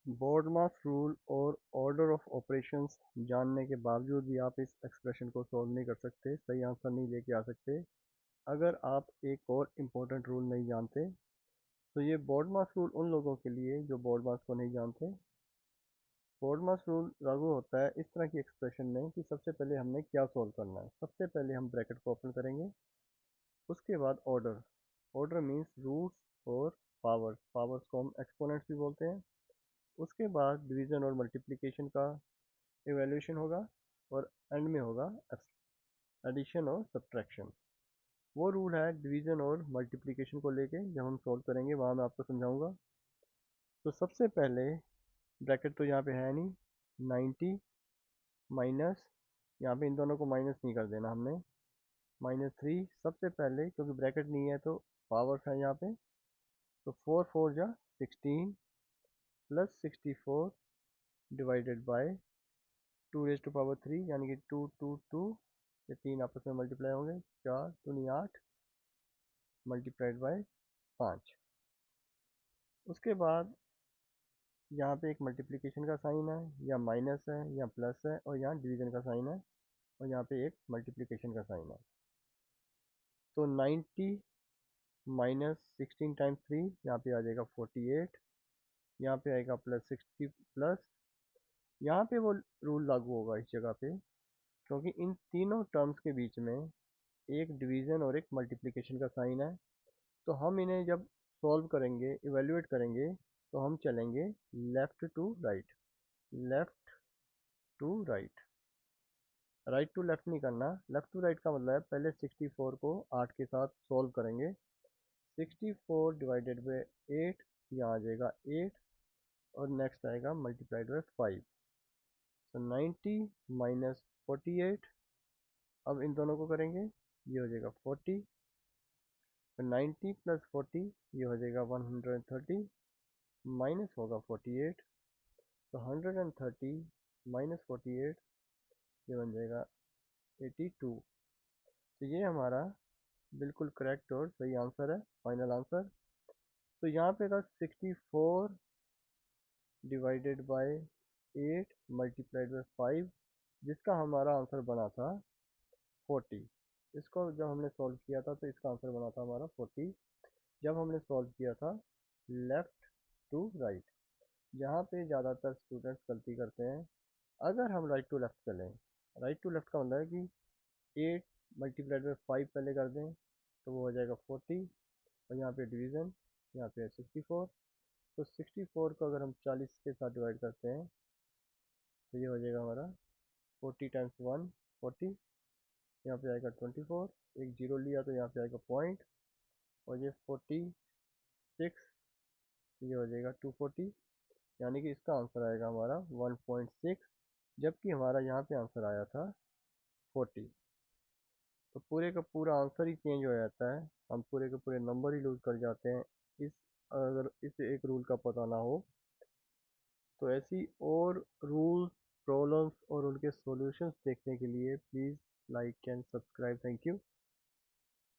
बोर्डमास rule और order of operations जानने के बावजूद भी आप इस एक्सप्रेशन को सॉल्व नहीं कर सकते, सही आंसर नहीं लेके आ सकते अगर आप एक और इम्पोर्टेंट रूल नहीं जानते। तो ये बोर्डमास रूल उन लोगों के लिए जो बोर्डमास को नहीं जानते। बोर्डमास रूल लागू होता है इस तरह की एक्सप्रेशन में कि सबसे पहले हमने क्या सॉल्व करना है। सबसे पहले हम ब्रैकेट को ओपन करेंगे, उसके बाद ऑर्डर। ऑर्डर मीन्स रूट्स और पावर्स, पावर्स को हम एक्सपोनेंट्स भी बोलते हैं। उसके बाद डिवीज़न और मल्टीप्लिकेशन का इवैल्यूएशन होगा और एंड में होगा एडिशन और सब्ट्रैक्शन। वो रूल है डिवीज़न और मल्टीप्लिकेशन को लेके, जब हम सॉल्व करेंगे वहाँ मैं आपको समझाऊंगा। तो सबसे पहले ब्रैकेट तो यहाँ पे है नहीं, 90 माइनस, यहाँ पे इन दोनों को माइनस नहीं कर देना हमने, -3। सबसे पहले क्योंकि ब्रैकेट नहीं है तो पावर्स है यहाँ पे, तो 4 4 जा 16 plus 64 divided by 2 raise to power 3, यानी कि 2 2 2, ये तीन आपस में मल्टीप्लाई होंगे, 4 दूनी 8 मल्टीप्लाइड बाय 5। उसके बाद यहाँ पे एक मल्टीप्लिकेशन का साइन है, या माइनस है या प्लस है, और यहाँ डिवीज़न का साइन है, और यहाँ पे एक मल्टीप्लिकेशन का साइन है। तो 90 माइनस 16 टाइम्स 3, यहाँ पे आ जाएगा 48, यहाँ पे आएगा प्लस 60 प्लस, यहाँ पे वो रूल लागू होगा इस जगह पे, क्योंकि इन तीनों टर्म्स के बीच में एक डिवीज़न और एक मल्टीप्लिकेशन का साइन है। तो हम इन्हें जब सॉल्व करेंगे, इवेल्युएट करेंगे, तो हम चलेंगे left to right, left to right, right to left नहीं करना। लेफ़्ट टू राइट का मतलब है पहले 64 को 8 के साथ सॉल्व करेंगे, 64 डिवाइडेड बाई 8, यहाँ आ जाएगा 8, और नेक्स्ट आएगा मल्टीप्लाइड बाई 5। तो 90 माइनस 48, अब इन दोनों को करेंगे, ये हो जाएगा 40, तो 90 प्लस 40 ये हो जाएगा 130, माइनस होगा 48, तो 130 माइनस 48 ये बन जाएगा 82। तो ये हमारा बिल्कुल करेक्ट और सही आंसर है, फाइनल आंसर। तो यहाँ पे था 64 डिवाइडेड बाय 8 मल्टीप्लाइड बाय 5, जिसका हमारा आंसर बना था 40। इसको जब हमने सॉल्व किया था तो इसका आंसर बना था हमारा 40, जब हमने सॉल्व किया था लेफ़्ट टू राइट, जहाँ पे ज़्यादातर स्टूडेंट्स गलती करते हैं। अगर हम राइट टू लेफ़्ट चलें, राइट टू लेफ़्ट का मतलब है कि 8 मल्टीप्लाइड बाई 5 पहले कर दें, तो वो हो जाएगा 40, और यहाँ पे डिवीज़न, यहाँ पे 64। तो 64 को अगर हम 40 के साथ डिवाइड करते हैं, तो ये हो जाएगा हमारा 40 टाइम्स 1 40, यहाँ पे आएगा 24, एक जीरो लिया तो यहाँ पे आएगा पॉइंट, और ये 46, ये हो जाएगा 240, यानी कि इसका आंसर आएगा हमारा 1.6, जबकि हमारा यहाँ पे आंसर आया था 40। तो पूरे का पूरा आंसर ही चेंज हो जाता है, हम पूरे के पूरे नंबर ही लूज कर जाते हैं इस, अगर इस एक रूल का पता ना हो। तो ऐसी और रूल्स, प्रॉब्लम्स और उनके सॉल्यूशंस देखने के लिए please like and subscribe. Thank you.